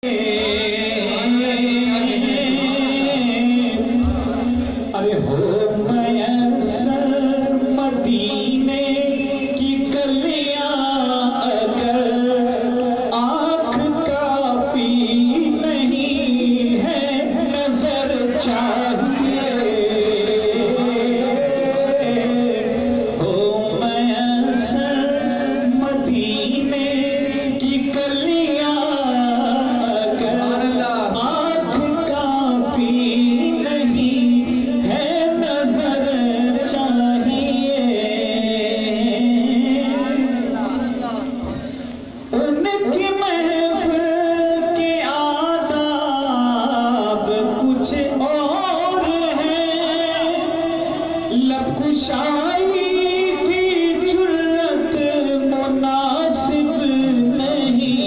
अरे हो मैसर मदीने की कलियां अगर आँख काफी नहीं है नजर चाहिए। हो मैसर मदीने की कलियां अगर आँख काफी नहीं है नजर चाहिए। उनकी महफिल के आदाब कुछ और हैं, लब कुशाई की जुर्रत मुनासिब नहीं।